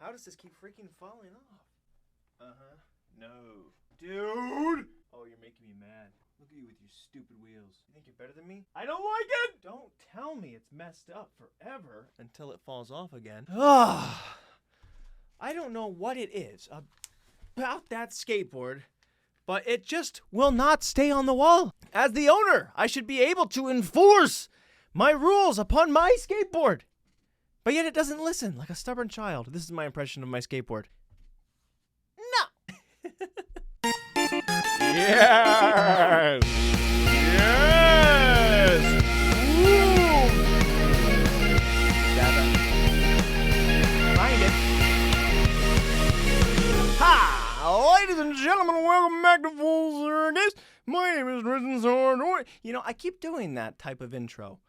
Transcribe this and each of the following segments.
How does this keep freaking falling off? Uh-huh. No. Dude! Oh, you're making me mad. Look at you with your stupid wheels. You think you're better than me? I don't like it! Don't tell me it's messed up forever until it falls off again. Ah, I don't know what it is about that skateboard, but it just will not stay on the wall. As the owner, I should be able to enforce my rules upon my skateboard. But yet it doesn't listen, like a stubborn child. This is my impression of my skateboard. No! Yes! Yes! Woo! Find it. Hi! Ladies and gentlemen, welcome back to Full Circus. My name is Tristan Sartoris. You know, I keep doing that type of intro.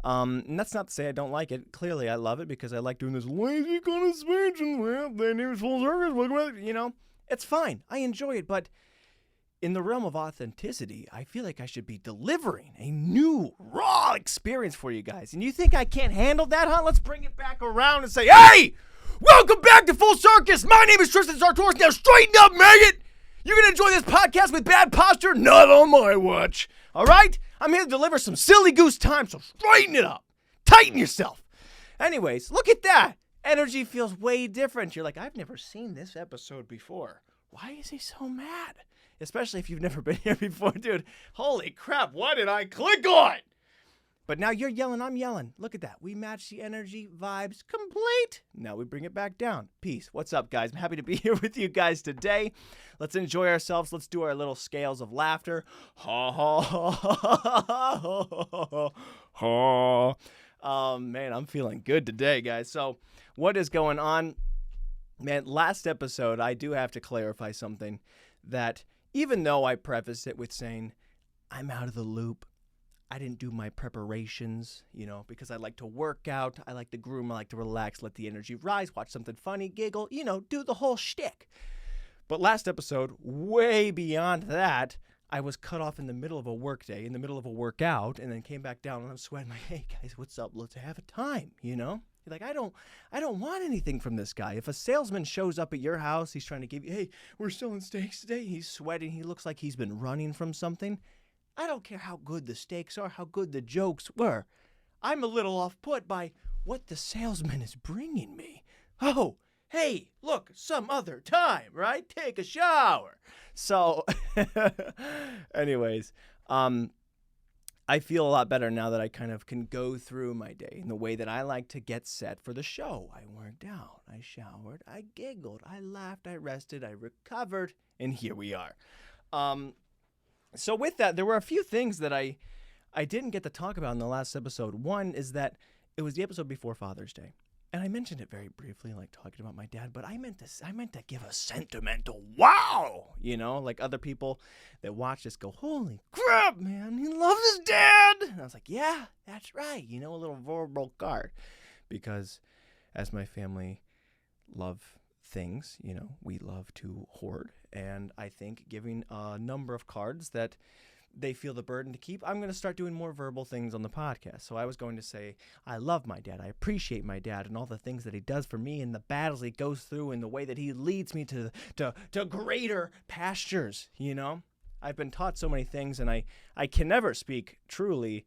And that's not to say I don't like it. Clearly, I love it because I like doing this lazy kind of speech. And well, my name is Full Circus. Welcome back. You know, it's fine. I enjoy it. But in the realm of authenticity, I feel like I should be delivering a new, raw experience for you guys. And you think I can't handle that, huh? Let's bring it back around and say, hey, welcome back to Full Circus. My name is Tristan Sartoris. Now straighten up, maggot. You're going to enjoy this podcast with bad posture? Not on my watch. All right? I'm here to deliver some silly goose time, so straighten it up. Tighten yourself. Anyways, look at that. Energy feels way different. You're like, I've never seen this episode before. Why is he so mad? Especially if you've never been here before, dude. Holy crap, what did I click on? But now you're yelling, I'm yelling. Look at that. We match the energy, vibes, complete. Now we bring it back down. Peace. What's up, guys? I'm happy to be here with you guys today. Let's enjoy ourselves. Let's do our little scales of laughter. Ha, ha, ha, ha, ha, ha, ha. Man, I'm feeling good today, guys. So what is going on? Man, last episode, I do have to clarify something that even though I prefaced it with saying, I'm out of the loop. I didn't do my preparations, you know, because I like to work out, I like to groom, I like to relax, let the energy rise, watch something funny, giggle, you know, do the whole shtick. But last episode, way beyond that, I was cut off in the middle of a work day, in the middle of a workout, and then came back down and I'm sweating like, hey guys, what's up? Let's have a time, you know? You're like, I don't want anything from this guy. If a salesman shows up at your house, he's trying to give you, hey, we're selling steaks today. He's sweating. He looks like he's been running from something. I don't care how good the steaks are, how good the jokes were. I'm a little off-put by what the salesman is bringing me. Oh, hey, look, some other time, right? Take a shower. So, anyways, I feel a lot better now that I kind of can go through my day in the way that I like to get set for the show. I worked out, I showered, I giggled, I laughed, I rested, I recovered, and here we are. So with that, there were a few things that I didn't get to talk about in the last episode. One is that it was the episode before Father's Day. And I mentioned it very briefly, like talking about my dad, but I meant to give a sentimental wow, you know, like other people that watch this go, holy crap, man, he loves his dad. And I was like, yeah, that's right, you know, a little verbal card. Because as my family love things, you know, we love to hoard. And I think giving a number of cards that they feel the burden to keep, I'm going to start doing more verbal things on the podcast. So I was going to say, I love my dad. I appreciate my dad and all the things that he does for me and the battles he goes through and the way that he leads me to greater pastures, you know? I've been taught so many things, and I can never speak truly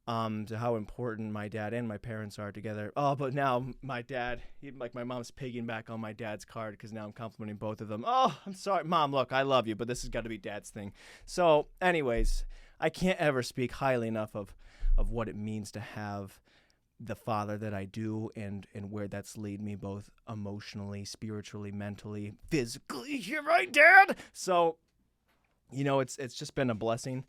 to how important my dad and my parents are together. Oh, but now my dad, like my mom's pigging on my dad's card because now I'm complimenting both of them. Oh, I'm sorry. Mom, look, I love you, but this has got to be dad's thing. So anyways, I can't ever speak highly enough of what it means to have the father that I do and where that's led me both emotionally, spiritually, mentally, physically. You're right, Dad. So, you know, it's just been a blessing.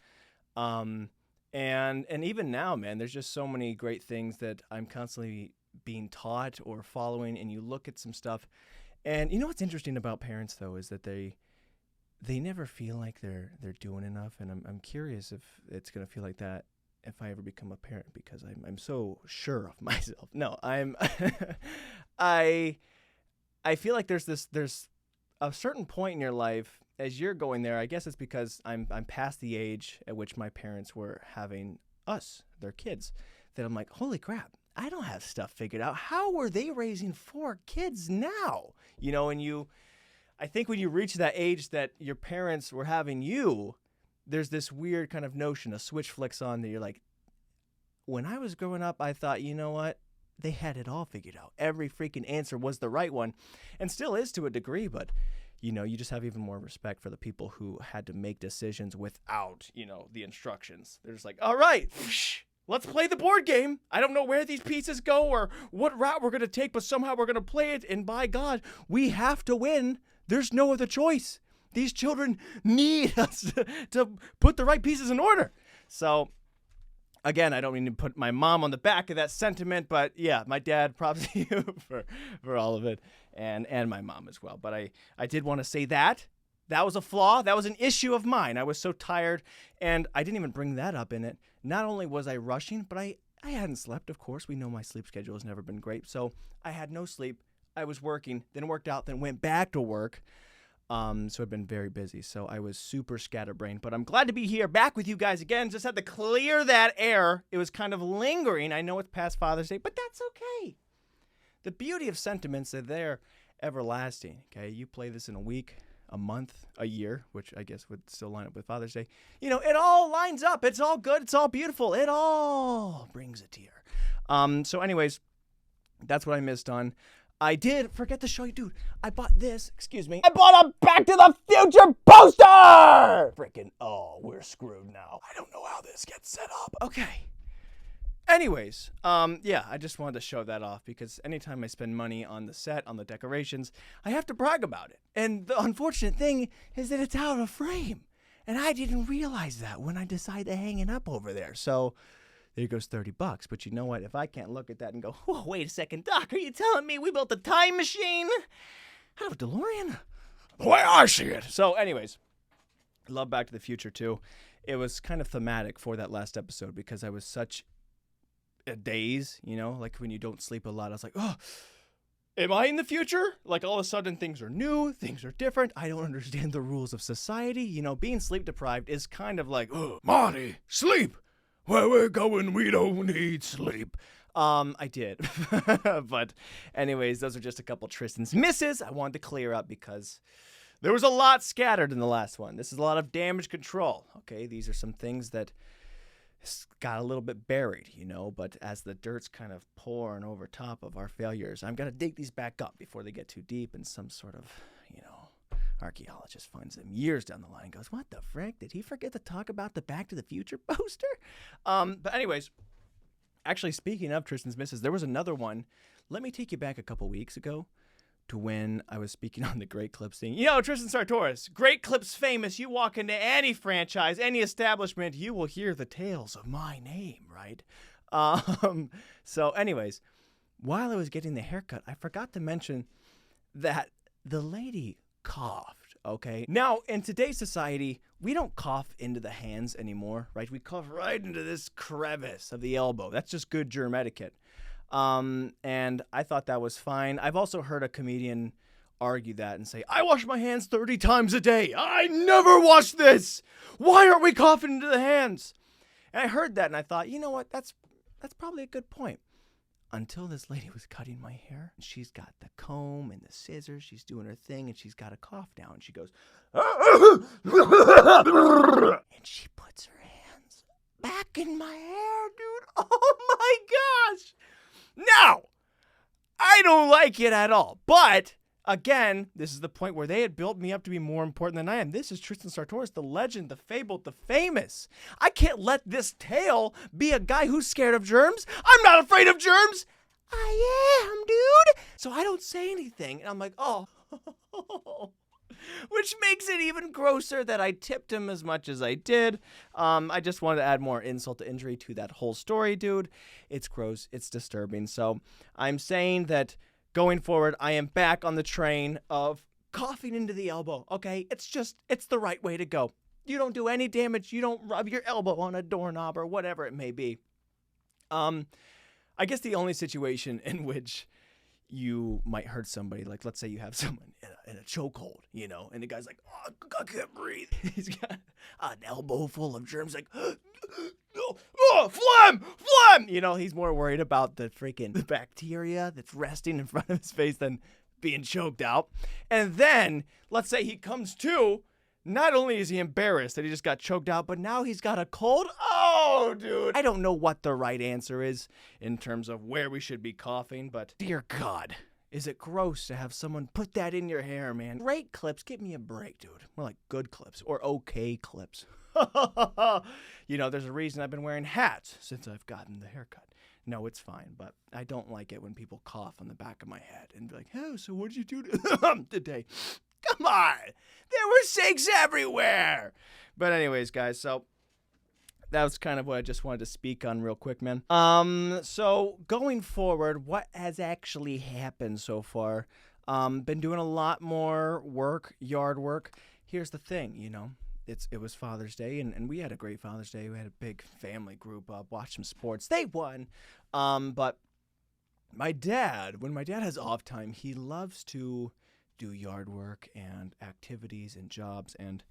And even now, man, there's just so many great things that I'm constantly being taught or following, and you look at some stuff. And you know what's interesting about parents, though, is that they never feel like they're doing enough, and I'm curious if it's going to feel like that if I ever become a parent, because I'm so sure of myself. No, I feel like there's a certain point in your life as you're going there. I guess it's because I'm past the age at which my parents were having us, their kids, that I'm like, holy crap, I don't have stuff figured out. How were they raising 4 kids now? And I think when you reach that age that your parents were having you, there's this weird kind of notion, a switch flicks on that you're like, when I was growing up, I thought, you know what? They had it all figured out. Every freaking answer was the right one, and still is to a degree, but you just have even more respect for the people who had to make decisions without, the instructions. They're just like, all right, let's play the board game. I don't know where these pieces go or what route we're going to take, but somehow we're going to play it, and by God, we have to win. There's no other choice. These children need us to put the right pieces in order. So, again, I don't mean to put my mom on the back of that sentiment, but yeah, my dad, props to you for all of it, and my mom as well. But I did want to say that was a flaw. That was an issue of mine. I was so tired, and I didn't even bring that up in it. Not only was I rushing, but I hadn't slept, of course. We know my sleep schedule has never been great, so I had no sleep. I was working, then worked out, then went back to work. So I've been very busy. So I was super scatterbrained, but I'm glad to be here back with you guys again. Just had to clear that air. It was kind of lingering. I know it's past Father's Day, but that's okay. The beauty of sentiments is they're everlasting. Okay. You play this in a week, a month, a year, which I guess would still line up with Father's Day. It all lines up. It's all good. It's all beautiful. It all brings a tear. So anyways, that's what I missed on. I did forget to show you, dude. I bought this. Excuse me. I bought a Back to the Future poster! Freaking, we're screwed now. I don't know how this gets set up. Okay. Anyways, I just wanted to show that off because anytime I spend money on the set, on the decorations, I have to brag about it. And the unfortunate thing is that it's out of frame. And I didn't realize that when I decided to hang it up over there. So there goes $30. But you know what? If I can't look at that and go, whoa, wait a second, Doc, are you telling me we built a time machine? I have a DeLorean? The way I see it. So anyways, I love Back to the Future too. It was kind of thematic for that last episode because I was such a daze, like when you don't sleep a lot. I was like, oh, am I in the future? Like all of a sudden things are new, things are different. I don't understand the rules of society. Being sleep deprived is kind of like, oh, Marty, sleep. Where we're going, we don't need sleep. I did. But anyways, those are just a couple Tristan's misses I wanted to clear up because there was a lot scattered in the last one. This is a lot of damage control. Okay, these are some things that got a little bit buried, but as the dirt's kind of pouring over top of our failures, I'm going to dig these back up before they get too deep and some sort of, archaeologist finds them years down the line and goes, what the frick? Did he forget to talk about the Back to the Future poster? But anyways, actually speaking of Tristan's misses, there was another one. Let me take you back a couple weeks ago to when I was speaking on the Great Clips thing. Tristan Sartoris, Great Clips famous. You walk into any franchise, any establishment, you will hear the tales of my name, right? So anyways, while I was getting the haircut, I forgot to mention that the lady coughed, okay? Now, in today's society, we don't cough into the hands anymore, right? We cough right into this crevice of the elbow. That's just good germ etiquette. And I thought that was fine. I've also heard a comedian argue that and say, I wash my hands 30 times a day. I never wash this. Why aren't we coughing into the hands? And I heard that and I thought, you know what? That's probably a good point. Until this lady was cutting my hair. She's got the comb and the scissors. She's doing her thing, and she's got a cough now. And she goes, and she puts her hands back in my hair, dude. Oh, my gosh. Now, I don't like it at all. But, again, this is the point where they had built me up to be more important than I am. This is Tristan Sartoris, the legend, the fabled, the famous. I can't let this tale be a guy who's scared of germs. I'm not afraid of germs. I am, dude. So I don't say anything. And I'm like, oh. Which makes it even grosser that I tipped him as much as I did. I just wanted to add more insult to injury to that whole story, dude. It's gross. It's disturbing. So I'm saying that going forward, I am back on the train of coughing into the elbow, okay? It's the right way to go. You don't do any damage. You don't rub your elbow on a doorknob or whatever it may be. I guess the only situation in which you might hurt somebody, like let's say you have someone in a chokehold, and the guy's like, oh, I can't breathe. He's got an elbow full of germs, like, oh, oh, phlegm. You know, he's more worried about the freaking bacteria that's resting in front of his face than being choked out. And then, let's say he comes to, not only is he embarrassed that he just got choked out, but now he's got a cold. Oh, dude. I don't know what the right answer is in terms of where we should be coughing, but dear God, is it gross to have someone put that in your hair, man? Great clips. Give me a break, dude. More like good clips or okay clips. You know, there's a reason I've been wearing hats since I've gotten the haircut. No, it's fine, but I don't like it when people cough on the back of my head and be like, oh, so what did you do today? Come on. There were sinks everywhere. But anyways, guys, so that was kind of what I just wanted to speak on real quick, man. So going forward, what has actually happened so far? Been doing a lot more work, yard work. Here's the thing, you know. It was Father's Day, and we had a great Father's Day. We had a big family group up, watched some sports. They won. But my dad, when my dad has off time, he loves to do yard work and activities and jobs. And,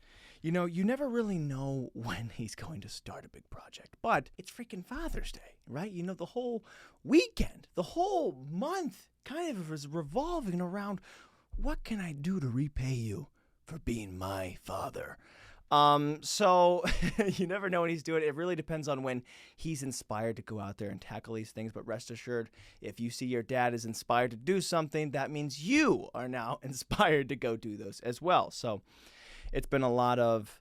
you know, you never really know when he's going to start a big project. But it's freaking Father's Day, right? You know, the whole weekend, the whole month kind of is revolving around what can I do to repay you for being my father? So you never know when he's doing it. It really depends on when he's inspired to go out there and tackle these things. But rest assured, if you see your dad is inspired to do something, that means you are now inspired to go do those as well. So it's been a lot of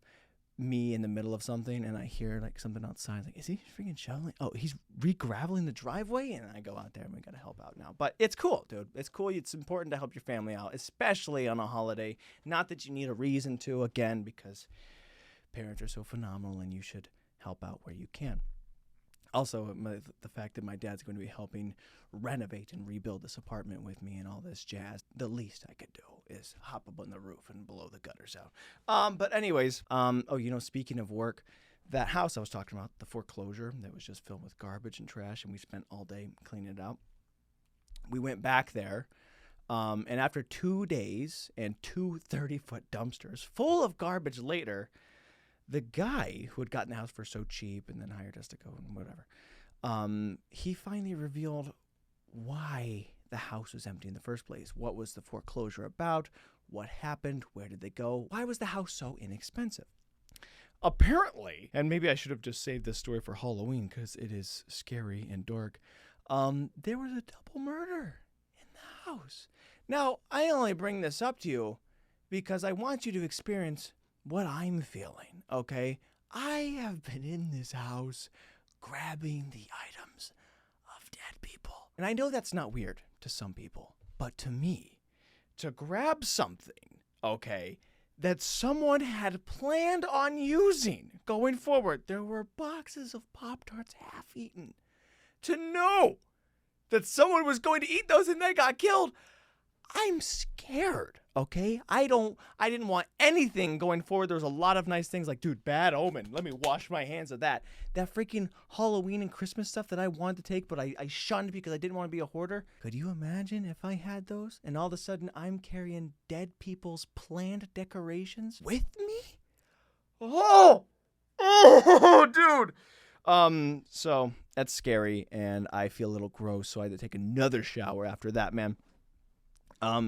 me in the middle of something and I hear like something outside. Like, is he freaking shoveling? Oh, he's re-graveling the driveway? And I go out there and we got to help out now. But it's cool, dude. It's cool. It's important to help your family out, especially on a holiday. Not that you need a reason to, again, because parents are so phenomenal and you should help out where you can. Also, the fact that my dad's going to be helping renovate and rebuild this apartment with me and all this jazz, the least I could do is hop up on the roof and blow the gutters out. But anyways, oh, you know, speaking of work, that house I was talking about, the foreclosure that was just filled with garbage and trash, and we spent all day cleaning it out. We went back there, and after 2 days and two 30-foot dumpsters full of garbage later, the guy who had gotten the house for so cheap and then hired us to go and whatever, he finally revealed why the house was empty in the first place. What was the foreclosure about? What happened? Where did they go? Why was the house so inexpensive? Apparently, and maybe I should have just saved this story for Halloween because it is scary and dark, there was a double murder in the house. Now, I only bring this up to you because I want you to experience what I'm feeling, okay? I have been in this house grabbing the items of dead people. And I know that's not weird to some people, but to me, to grab something, okay, that someone had planned on using going forward, there were boxes of Pop-Tarts half-eaten. To know that someone was going to eat those and they got killed, I'm scared, okay? I didn't want anything going forward. There was a lot of nice things like, dude, bad omen. Let me wash my hands of that. That freaking Halloween and Christmas stuff that I wanted to take, but I shunned because I didn't want to be a hoarder. Could you imagine if I had those and all of a sudden I'm carrying dead people's planned decorations with me? Oh, dude. So that's scary and I feel a little gross. So I had to take another shower after that, man.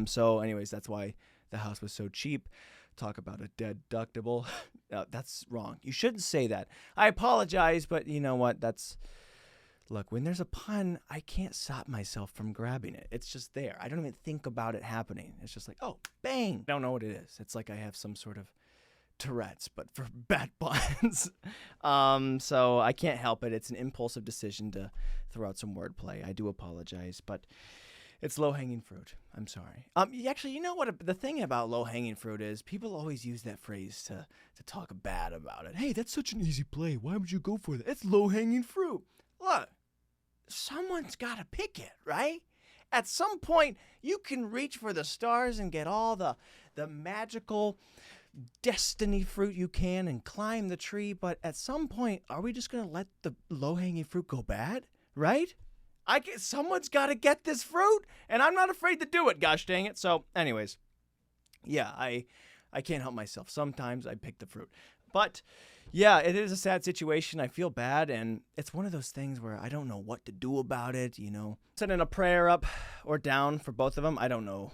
So anyways, that's why the house was so cheap. Talk about a deductible. That's wrong. You shouldn't say that. I apologize, but you know what? Look, when there's a pun, I can't stop myself from grabbing it. It's just there. I don't even think about it happening. It's just like, oh, bang. I don't know what it is. It's like I have some sort of Tourette's, but for bad puns. So I can't help it. It's an impulsive decision to throw out some wordplay. I do apologize, but it's low-hanging fruit. I'm sorry. Actually, you know what the thing about low-hanging fruit is? People always use that phrase to talk bad about it. Hey, that's such an easy play. Why would you go for that? It's low-hanging fruit. Look, someone's got to pick it, right? At some point, you can reach for the stars and get all the magical destiny fruit you can and climb the tree. But at some point, are we just going to let the low-hanging fruit go bad, right? Someone's got to get this fruit, and I'm not afraid to do it, gosh dang it. So, anyways, yeah, I can't help myself. Sometimes I pick the fruit. But, Yeah, it is a sad situation. I feel bad, and it's one of those things where I don't know what to do about it, Sending a prayer up or down for both of them. I don't know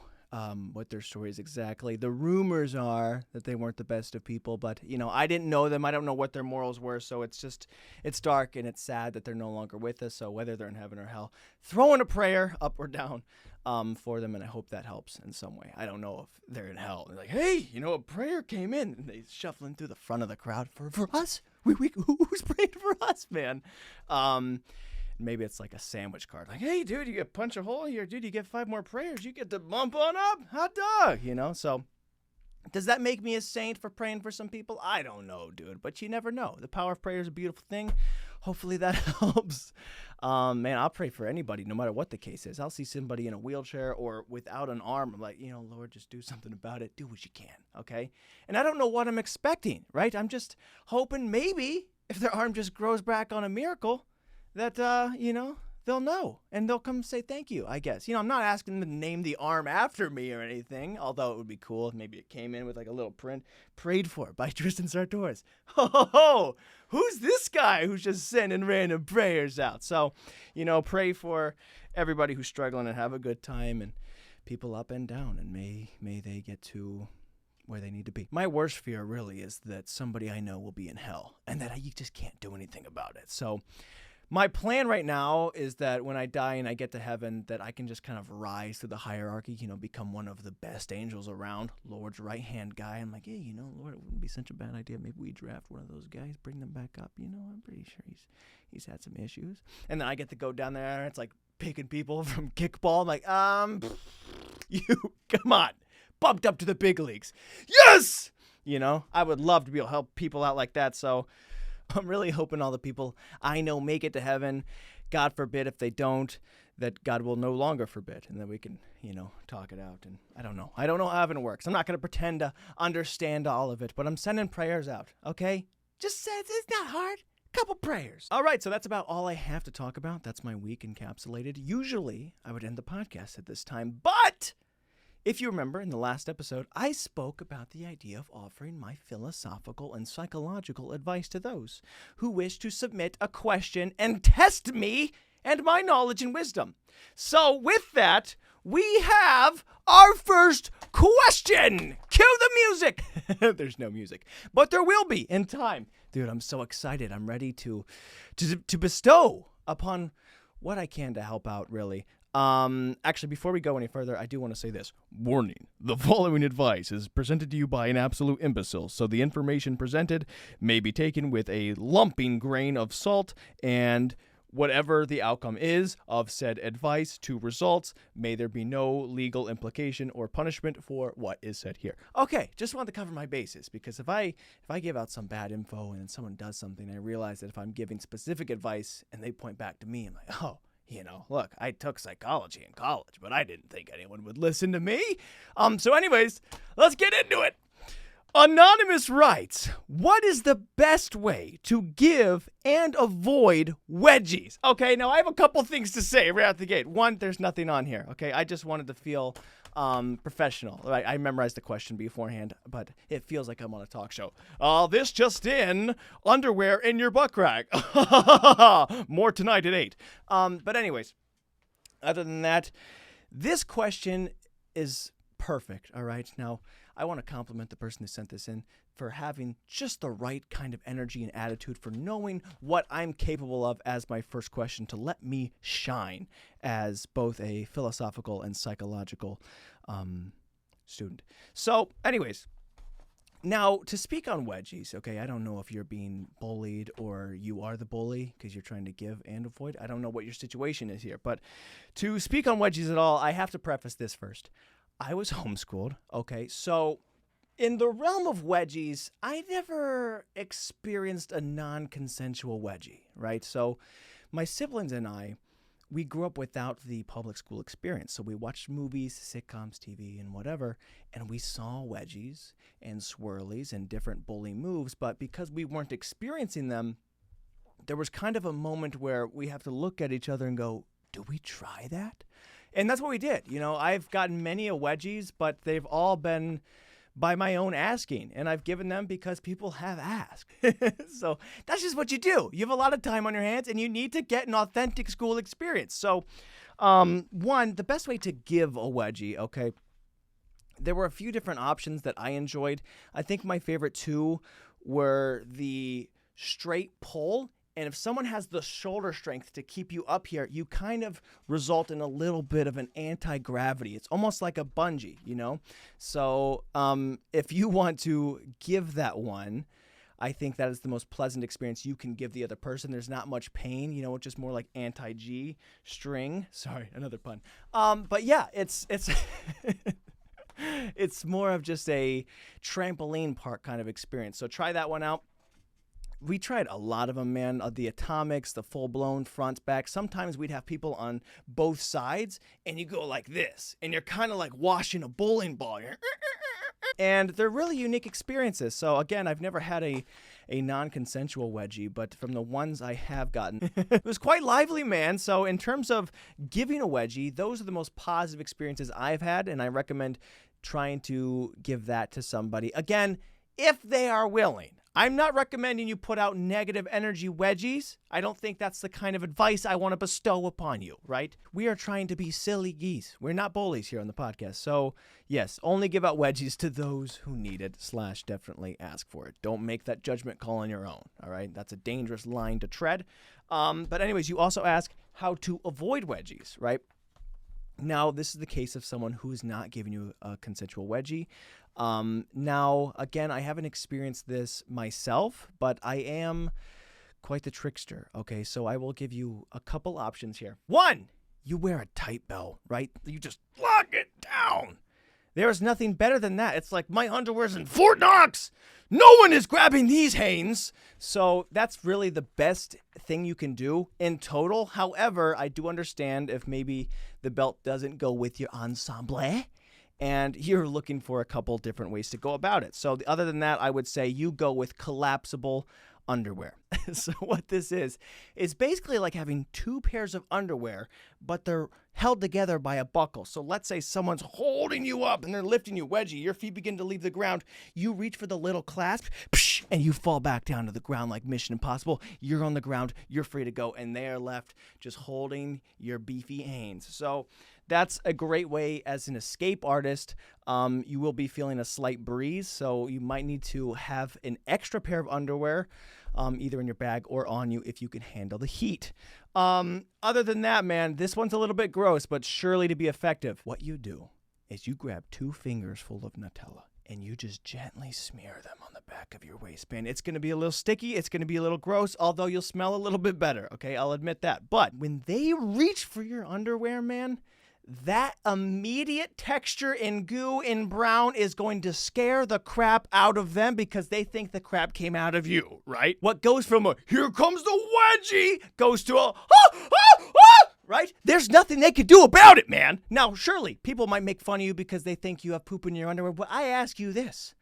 what their story is exactly. The rumors are that they weren't the best of people, but, I didn't know them. I don't know what their morals were, so it's dark, and it's sad that they're no longer with us, so whether they're in heaven or hell, throwing a prayer up or down for them, and I hope that helps in some way. I don't know if they're in hell. They're like, hey, a prayer came in, and they shuffling through the front of the crowd for us? Who's praying for us, man? Maybe it's like a sandwich card. Like, hey, dude, you get punch a hole here. Dude, you get 5 more prayers. You get to bump on up. Hot dog, So does that make me a saint for praying for some people? I don't know, dude. But you never know. The power of prayer is a beautiful thing. Hopefully that helps. Man, I'll pray for anybody, no matter what the case is. I'll see somebody in a wheelchair or without an arm. I'm like, Lord, just do something about it. Do what you can, okay? And I don't know what I'm expecting, right? I'm just hoping maybe if their arm just grows back on a miracle, that, they'll know, and they'll come say thank you, I guess. I'm not asking them to name the arm after me or anything, although it would be cool if maybe it came in with like a little print, prayed for by Tristan Sartoris. Ho, who's this guy who's just sending random prayers out? So, pray for everybody who's struggling and have a good time, and people up and down, and may they get to where they need to be. My worst fear really is that somebody I know will be in hell, and that you just can't do anything about it. So my plan right now is that when I die and I get to heaven, that I can just kind of rise through the hierarchy, become one of the best angels around, Lord's right-hand guy. I'm like, hey, Lord, it wouldn't be such a bad idea. Maybe we draft one of those guys, bring them back up. I'm pretty sure he's had some issues. And then I get to go down there, and it's like picking people from kickball. I'm like, you, come on, bumped up to the big leagues. Yes! I would love to be able to help people out like that, so I'm really hoping all the people I know make it to heaven. God forbid if they don't, that God will no longer forbid, and then we can, talk it out. And I don't know how heaven works. I'm not going to pretend to understand all of it, but I'm sending prayers out, okay? Just say it's not hard. Couple prayers. All right, so that's about all I have to talk about. That's my week encapsulated. Usually, I would end the podcast at this time, but if you remember, in the last episode, I spoke about the idea of offering my philosophical and psychological advice to those who wish to submit a question and test me and my knowledge and wisdom. So with that, we have our first question. Cue the music. There's no music, but there will be in time. Dude, I'm so excited. I'm ready to bestow upon what I can to help out, really. Actually, before we go any further, I do want to say this. Warning. The following advice is presented to you by an absolute imbecile, so the information presented may be taken with a lumping grain of salt, and whatever the outcome is of said advice to results, may there be no legal implication or punishment for what is said here. Okay, just wanted to cover my bases, because if I give out some bad info and then someone does something, I realize that if I'm giving specific advice and they point back to me, I'm like, oh, look, I took psychology in college, but I didn't think anyone would listen to me. So anyways, let's get into it. Anonymous writes, what is the best way to give and avoid wedgies? Okay, now I have a couple things to say right out the gate. One, there's nothing on here, okay? I just wanted to feel professional. I memorized the question beforehand, but it feels like I'm on a talk show. This just in, underwear in your butt crack. More tonight at 8. But anyways, other than that, this question is perfect, all right? Now, I want to compliment the person who sent this in for having just the right kind of energy and attitude, for knowing what I'm capable of as my first question, to let me shine as both a philosophical and psychological student. So, anyways, now to speak on wedgies, okay, I don't know if you're being bullied or you are the bully because you're trying to give and avoid. I don't know what your situation is here, but to speak on wedgies at all, I have to preface this first. I was homeschooled, okay, so in the realm of wedgies, I never experienced a non-consensual wedgie, right? So my siblings and I, we grew up without the public school experience. So we watched movies, sitcoms, TV, and whatever, and we saw wedgies and swirlies and different bully moves, but because we weren't experiencing them, there was kind of a moment where we have to look at each other and go, do we try that? And that's what we did. I've gotten many a wedgies, but they've all been by my own asking, and I've given them because people have asked. So that's just what you do. You have a lot of time on your hands, and you need to get an authentic school experience. So, one, the best way to give a wedgie, okay, there were a few different options that I enjoyed. I think my favorite two were the straight pull. And if someone has the shoulder strength to keep you up here, you kind of result in a little bit of an anti-gravity. It's almost like a bungee, you know? So if you want to give that one, I think that is the most pleasant experience you can give the other person. There's not much pain, you know, it's just more like anti-G string. Sorry, another pun. But yeah, it's it's more of just a trampoline park kind of experience. So try that one out. We tried a lot of them, man. The atomics, the full-blown front, back. Sometimes we'd have people on both sides, and you go like this, and you're kind of like washing a bowling ball. And they're really unique experiences. So, again, I've never had a non-consensual wedgie, but from the ones I have gotten, it was quite lively, man. So in terms of giving a wedgie, those are the most positive experiences I've had, and I recommend trying to give that to somebody. Again, if they are willing. I'm not recommending you put out negative energy wedgies. I don't think that's the kind of advice I want to bestow upon you, right? We are trying to be silly geese. We're not bullies here on the podcast. So, yes, only give out wedgies to those who need it / definitely ask for it. Don't make that judgment call on your own, all right? That's a dangerous line to tread. But anyways, you also ask how to avoid wedgies, right? Now, this is the case of someone who is not giving you a consensual wedgie. Now, again, I haven't experienced this myself, but I am quite the trickster, okay? So I will give you a couple options here. One, you wear a tight belt, right? You just lock it down. There is nothing better than that. It's like my underwear's in Fort Knox. No one is grabbing these Hanes. So that's really the best thing you can do in total. However, I do understand if maybe the belt doesn't go with your ensemble and you're looking for a couple different ways to go about it. So other than that, I would say you go with collapsible underwear. So what this is basically like having two pairs of underwear, but they're held together by a buckle. So let's say someone's holding you up and they're lifting you, wedgie, your feet begin to leave the ground. You reach for the little clasp, and you fall back down to the ground like Mission Impossible. You're on the ground, you're free to go, and they are left just holding your beefy Hanes. So that's a great way as an escape artist. You will be feeling a slight breeze, so you might need to have an extra pair of underwear, either in your bag or on you if you can handle the heat. Other than that, man, this one's a little bit gross, but surely to be effective. What you do is you grab 2 fingers full of Nutella and you just gently smear them on the back of your waistband. It's going to be a little sticky. It's going to be a little gross, although you'll smell a little bit better. Okay, I'll admit that. But when they reach for your underwear, man, that immediate texture in goo in brown is going to scare the crap out of them because they think the crap came out of you, right? What goes from a, here comes the wedgie, goes to a, right? There's nothing they could do about it, man. Now, surely, people might make fun of you because they think you have poop in your underwear, but I ask you this.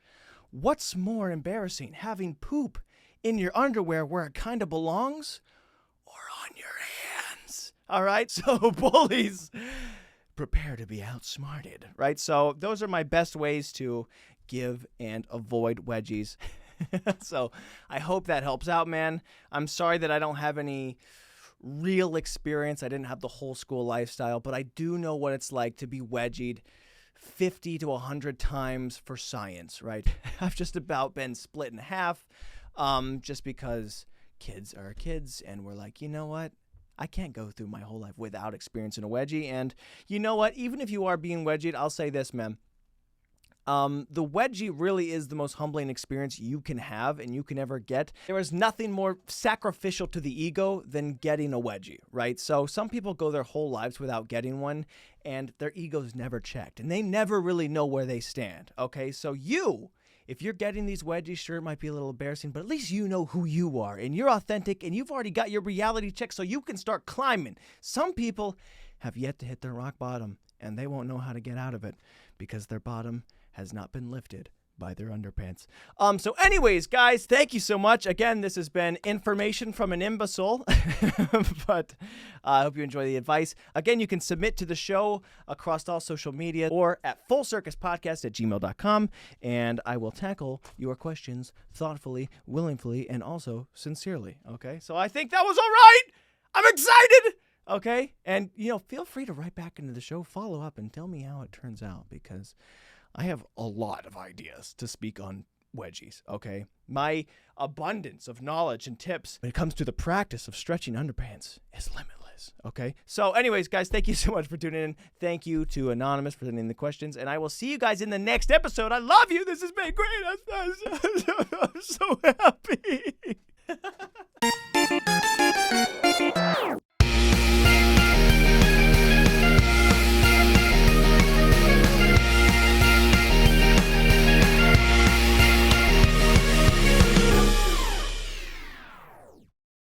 What's more embarrassing, having poop in your underwear where it kind of belongs or on your hands? All right? So, bullies, prepare to be outsmarted, right? So those are my best ways to give and avoid wedgies. So I hope that helps out, man. I'm sorry that I don't have any real experience. I didn't have the whole school lifestyle, but I do know what it's like to be wedgied 50 to 100 times for science, right? I've just about been split in half just because kids are kids, and we're like, you know what? I can't go through my whole life without experiencing a wedgie. And you know what? Even if you are being wedgied, I'll say this, man. The wedgie really is the most humbling experience you can have and you can ever get. There is nothing more sacrificial to the ego than getting a wedgie, right? So some people go their whole lives without getting one, and their ego's never checked, and they never really know where they stand, okay? So if you're getting these wedgies, sure, it might be a little embarrassing, but at least you know who you are, and you're authentic, and you've already got your reality check, so you can start climbing. Some people have yet to hit their rock bottom, and they won't know how to get out of it because their bottom has not been lifted buy their underpants. So anyways, guys, thank you so much. Again, this has been information from an imbecile, but I hope you enjoy the advice. Again, you can submit to the show across all social media or at fullcircuspodcast@gmail.com, and I will tackle your questions thoughtfully, willingly, and also sincerely, okay? So I think that was all right. I'm excited. Okay, and, feel free to write back into the show, follow up, and tell me how it turns out, because I have a lot of ideas to speak on wedgies, okay? My abundance of knowledge and tips when it comes to the practice of stretching underpants is limitless, okay? So anyways, guys, thank you so much for tuning in. Thank you to Anonymous for sending the questions, and I will see you guys in the next episode. I love you. This has been great. I'm so happy.